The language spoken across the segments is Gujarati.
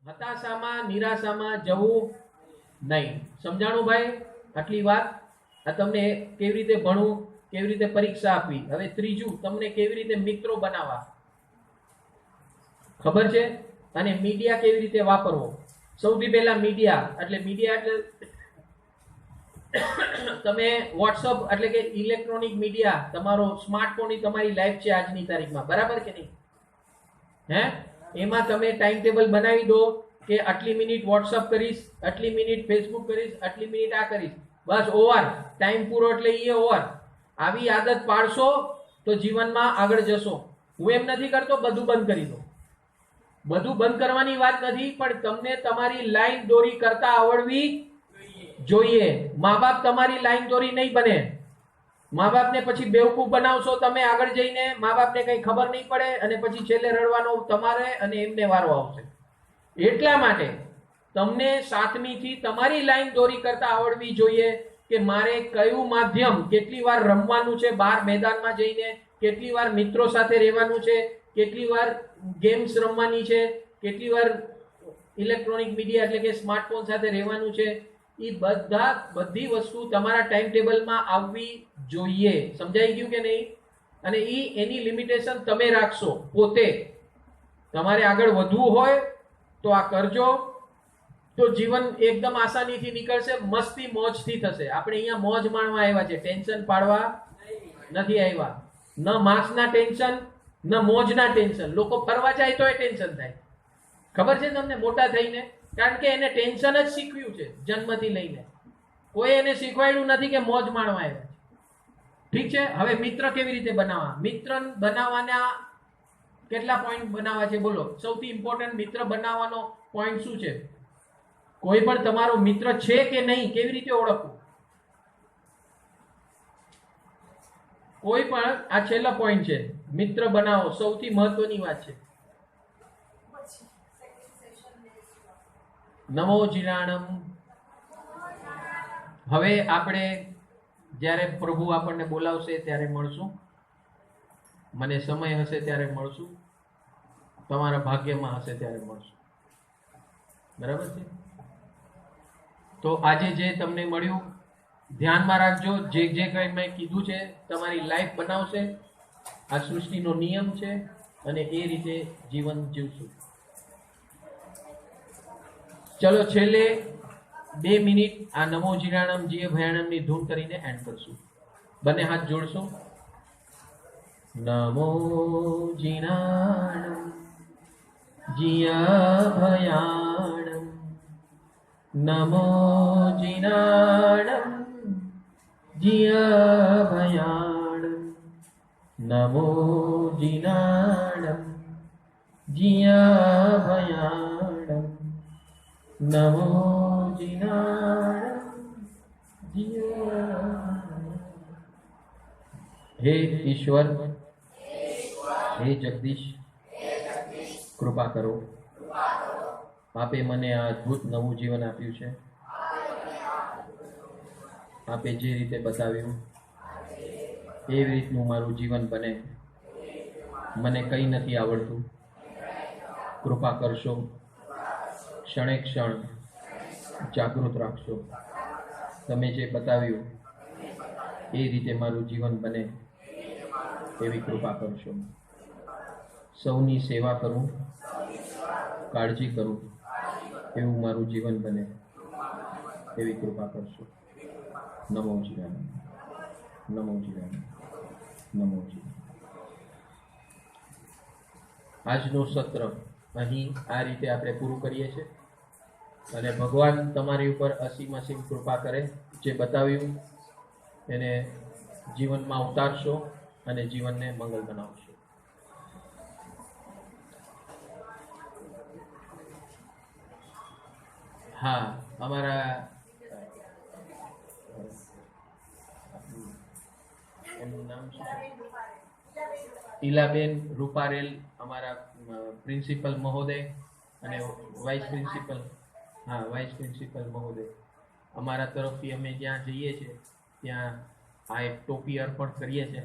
હતાશામાં નિરાશામાં જવું નહીં. સમજાણું ભાઈ? આટલી વાત. આ તમને કેવી રીતે ભણવું, કેવી રીતે પરીક્ષા આપવી. હવે ત્રીજું, તમને કેવી રીતે મિત્રો બનાવવા ખબર છે, અને મીડિયા કેવી રીતે વાપરવો. સૌથી પહેલા મીડિયા એટલે તમે વોટ્સઅપ એટલે કે ઇલેક્ટ્રોનિક મીડિયા, તમારો સ્માર્ટફોન ની તમારી લાઈફ છે આજની તારીખમાં, બરાબર કે નહીં? હે, એમાં તમે ટાઈમ ટેબલ બનાવી દો કે આટલી મિનિટ વોટ્સઅપ કરીશ, આટલી મિનિટ ફેસબુક કરીશ, આટલી મિનિટ આ કરીશ, બસ ઓવર. ટાઈમ પૂરો એટલે એ ઓવર. આવી આદત પાડશો તો જીવનમાં આગળ જશો. હું એમ નથી કરતો બધું બંધ કરી દો, બધું બંધ કરવાની વાત નથી, પણ તમને તમારી લાઈન દોરી કરતા આવડવી જોઈએ. મા બાપ તમારી લાઈન દોરી નહીં બને. મા બાપને પછી બેવકૂફ બનાવશો તમે આગળ જઈને, મા બાપને કઈ ખબર નહીં પડે અને પછી છેલ્લે રડવાનો તમારે અને એમને વારો આવશે. એટલા માટે તમને 7મી થી તમારી લાઈન દોરી કરતા આવડવી જોઈએ કે મારે કયું માધ્યમ, કેટલી વાર રમવાનું છે બહાર મેદાનમાં જઈને, કેટલી વાર મિત્રો સાથે રહેવાનું છે, કેટલી વાર ગેમ્સ રમવાની છે, કેટલી વાર ઇલેક્ટ્રોનિક મીડિયા એટલે કે સ્માર્ટફોન સાથે રહેવાનું છે. એ બધી વસ્તુ તમારા ટાઈમ ટેબલમાં આવવી જોઈએ. સમજાઈ ગયું કે નહીં? અને એની લિમિટેશન તમે રાખશો પોતે. તમારે આગળ વધવું હોય તો આ કરજો, તો જીવન એકદમ આસાનીથી નીકળશે, મસ્તી મોજથી થશે. આપણે અહીંયા મોજ માણવા આવ્યા છે, ટેન્શન પાડવા નથી આવ્યા. ન માર્ક્સના ટેન્શન, ન મોજના ટેન્શન. લોકો ફરવા જાય તો એ ટેન્શન થાય, ખબર છે તમને, મોટા થઈને. કારણ કે એને ટેન્શન જ શીખવ્યું છે જન્મથી લઈને. કોઈ એને શીખવાડ્યું નથી કે મોજ માણવા આવ્યા છે. ઠીક છે. હવે મિત્ર કેવી રીતે બનાવવા? મિત્ર બનાવવાના કેટલા પોઈન્ટ બનાવવા છે બોલો? સૌથી ઇમ્પોર્ટન્ટ મિત્ર બનાવવાનો પોઈન્ટ શું છે? કોઈ પણ તમારો મિત્ર છે કે નહીં, કેવી રીતે ઓળખવું? કોઈ પણ, આ છેલ્લો પોઈન્ટ છે, મિત્ર બનાવો. સૌથી મહત્વની વાત છે. નમો જીરાણમ. હવે આપણે જ્યારે પ્રભુ આપણને બોલાવશે ત્યારે મળશું. મને સમય હશે ત્યારે મળશું, તમારા ભાગ્યમાં હશે ત્યારે મળશું. બરાબર છે? તો આજે જે તમને મળ્યું ધ્યાનમાં રાખજો. જે જે કંઈ મેં કીધું છે તમારી લાઈફ બનાવશે. આ સૃષ્ટિનો નિયમ છે અને એ રીતે જીવન જીવશું. ચલો છેલ્લે 2 મિનિટ આ નમો જીરાણમ જીએ ભયાણમની ધૂન કરીને એન્ડ કરશું. બંને હાથ જોડશો. નમો જીરાણમ જીયા ભયાણમ, નમો જીરાણમ જીયા ભયાણમ, નમો જીરાણમ જીયા ભયાણમ, નમો જીરાણમ જીયા. હે ઈશ્વર, હે જગદીશ, કૃપા કરો. આપે મને આ અદ્ભુત નવું જીવન આપ્યું છે. આપે જે રીતે બતાવ્યું એવી રીતનું મારું જીવન બને. મને કંઈ નથી આવડતું, કૃપા કરશો. ક્ષણે ક્ષણ જાગૃત રાખશો. તમે જે બતાવ્યું એ રીતે મારું જીવન બને એવી કૃપા કરશો. સૌની સેવા કરું, કાળજી કરું એવું મારું જીવન બને એવી કૃપા કરશો. નમો જીરાણમ, નમો જીરાણમ, નમો જીરાણમ. આજનું સત્ર અહીં આ રીતે આપણે પૂરું કરીએ છીએ અને ભગવાન તમારી ઉપર અસીમ અસીમ કૃપા કરે. જે બતાવ્યું એને જીવનમાં ઉતારશો અને જીવનને મંગલ બનાવશો. હા, અમારા એમનું નામ શું છે? ઈલાબેન રૂપારેલ, અમારા પ્રિન્સિપલ મહોદય અને વાઇસ પ્રિન્સિપલ, હા વાઇસ પ્રિન્સિપલ મહોદય, અમારા તરફથી અમે જ્યાં જઈએ છીએ ત્યાં આ એક ટોપી અર્પણ કરીએ છીએ.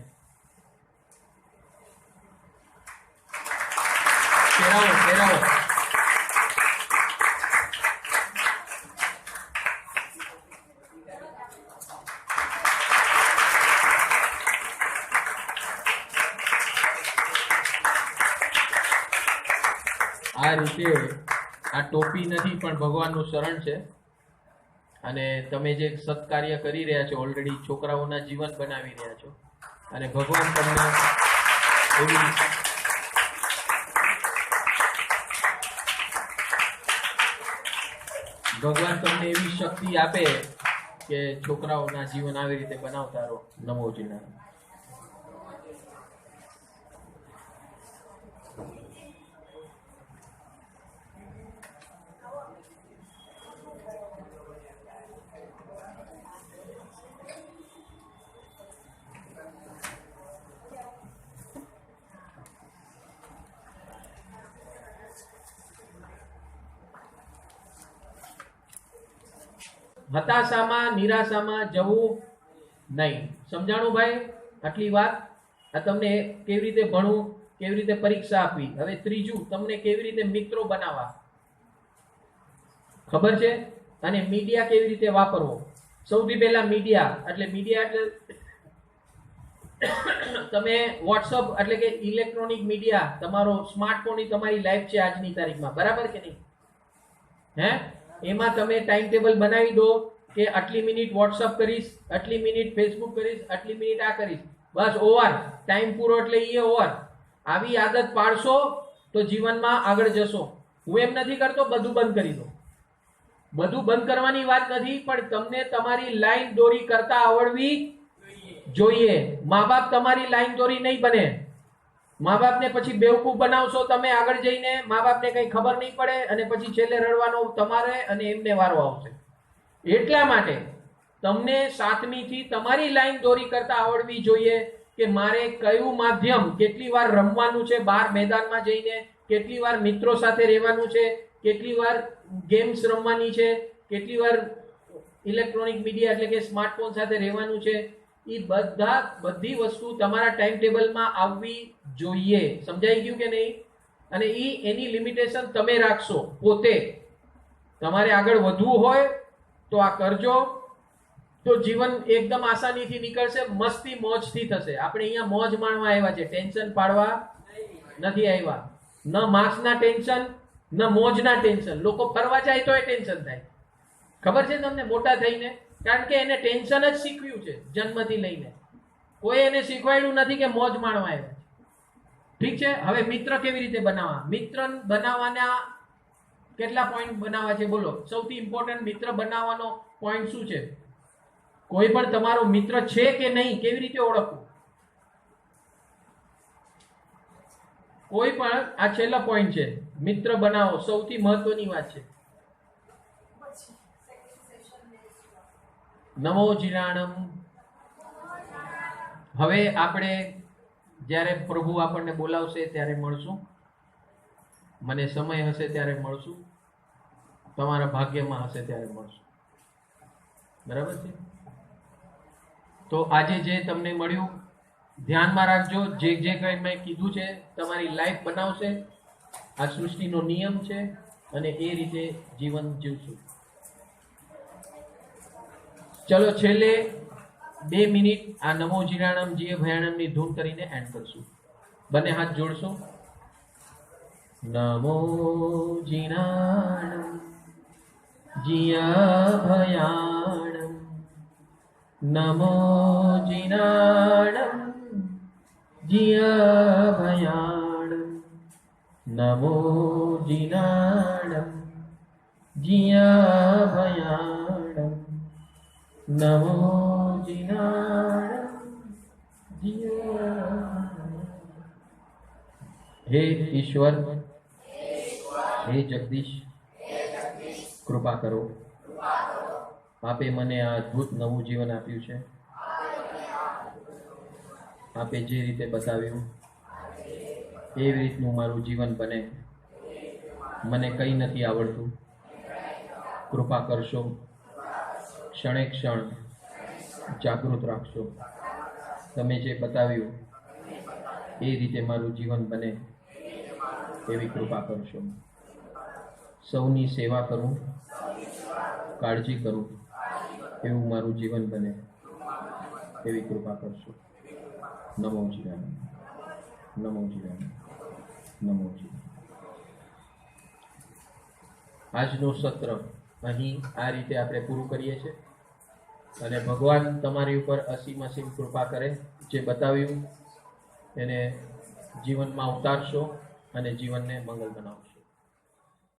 પહેરાવો. આ રીતે આ ટોપી નથી પણ ભગવાનનું શરણ છે અને તમે જે સત્કાર્ય કરી રહ્યા છો ઓલરેડી છોકરાઓના જીવન બનાવી રહ્યા છો અને ભગવાન તમને એવી શક્તિ આપે કે છોકરાઓના જીવન આવી રીતે બનાવતા રહો. નમો જીનારાયણ. હતાશામાં નિરાશામાં જવું નહીં. સમજાણું ભાઈ? આટલી વાત. આ તમને કેવી રીતે ભણવું, કેવી રીતે પરીક્ષા આપવી. હવે ત્રીજું, તમને કેવી રીતે મિત્રો બનાવવા ખબર છે અને મીડિયા કેવી રીતે વાપરવો. સૌથી પહેલા મીડિયા એટલે તમે વોટ્સઅપ એટલે કે ઇલેક્ટ્રોનિક મીડિયા, તમારો સ્માર્ટફોન ની તમારી લાઈફ છે આજની તારીખમાં, બરાબર કે નહીં? હે, એમાં તમે ટાઈમ ટેબલ બનાવી દો કે આટલી મિનિટ વોટ્સઅપ કરીશ, આટલી મિનિટ ફેસબુક કરીશ, આટલી મિનિટ આ કરીશ, બસ ઓવર. ટાઈમ પૂરો એટલે એ ઓવર. આવી આદત પાડશો તો જીવનમાં આગળ જશો. હું એમ નથી કરતો બધું બંધ કરી દો, બધું બંધ કરવાની વાત નથી, પણ તમને તમારી લાઈન દોરી કરતા આવડવી જોઈએ. મા બાપ તમારી લાઈન દોરી નહીં બને. મા બાપને પછી બેવકૂફ બનાવશો તમે આગળ જઈને, મા બાપને કઈ ખબર નહીં પડે અને પછી છેલ્લે રડવાનો તમારે અને એમને વારો આવશે. એટલા માટે તમને સાતમીથી તમારી લાઈન દોરી કરતા આવડવી જોઈએ કે મારે કયું માધ્યમ, કેટલી વાર રમવાનું છે બહાર મેદાનમાં જઈને, કેટલી વાર મિત્રો સાથે રહેવાનું છે, કેટલી વાર ગેમ્સ રમવાની છે, કેટલી વાર ઇલેક્ટ્રોનિક મીડિયા એટલે કે સ્માર્ટફોન સાથે રહેવાનું છે. એ બધી વસ્તુ તમારા ટાઈમ ટેબલમાં આવવી જોઈએ. સમજાઈ ગયું કે નહીં? અને એની લિમિટેશન તમે રાખશો પોતે. તમારે આગળ વધવું હોય તો આ કરજો તો જીવન એકદમ આસાનીથી નીકળશે, મસ્તી મોજથી થશે. આપણે અહીંયા મોજ માણવા આવ્યા છે, ટેન્શન પાડવા નથી આવ્યા. ન માર્ક્સના ટેન્શન, ન મોજના ટેન્શન. લોકો ફરવા જાય તો એ ટેન્શન થાય, ખબર છે તમને, મોટા થઈને. કારણ કે એને ટેન્શન જ શીખવ્યું છે જન્મથી લઈને. કોઈ એને શીખવાડ્યું નથી કે મોજ માણવા આવ્યા છે. ઠીક છે. હવે મિત્ર કેવી રીતે બનાવવા? મિત્ર બનાવવાના કેટલા પોઈન્ટ બનાવવા છે બોલો? સૌથી ઇમ્પોર્ટન્ટ મિત્ર બનાવવાનો પોઈન્ટ શું છે? કોઈ પણ તમારો મિત્ર છે કે નહીં કેવી રીતે ઓળખવું? કોઈ પણ, આ છેલ્લા પોઈન્ટ છે, મિત્ર બનાવો. સૌથી મહત્વની વાત છે. નમો જીરાણમ. હવે આપણે જ્યારે પ્રભુ આપણને બોલાવશે ત્યારે મળશું. મને સમય હશે ત્યારે મળશું, તમારા ભાગ્યમાં હશે ત્યારે મળશું. બરાબર છે? તો આજે જે તમને મળ્યું ધ્યાનમાં રાખજો. જે જે કંઈ મેં કીધું છે તમારી લાઈફ બનાવશે. આ સૃષ્ટિનો નિયમ છે અને એ રીતે જીવન જીવશું. ચલો છેલ્લે 2 મિનિટ આ નમો જીરાણમ જીએ ભયાણમની ધૂન કરીને એન્ડ કરશું. બંને હાથ જોડશો. નમો જીરાણમ જીયા ભયાણમ, નમો જીરાણમ જીયા ભયાણમ, નમો જીરાણમ જીયા ભયાણમ, નમો જીરાણમ જીયા. હે ઈશ્વર, હે જગદીશ, કૃપા કરો. આપે મને આ અદ્ભુત નવું જીવન આપ્યું છે. આપે જે રીતે બતાવ્યું એવી રીતનું મારું જીવન બને. મને કંઈ નથી આવડતું, કૃપા કરશો. ક્ષણે ક્ષણ જાગૃત રાખશો. તમે જે બતાવ્યું એ રીતે મારું જીવન બને એવી કૃપા કરશો. સૌની સેવા કરું, કાળજી કરું એવું મારું જીવન બને એવી કૃપા કરશો. નમો જીરામ, નમો જીરામ, નમો જીરામ. આજનું સત્ર અહીં આ રીતે આપણે પૂરું કરીએ છીએ અને ભગવાન તમારી ઉપર અસીમ અસીમ કૃપા કરે, જે બતાવ્યું એને જીવનમાં ઉતારશો અને જીવનને મંગલ બનાવશો.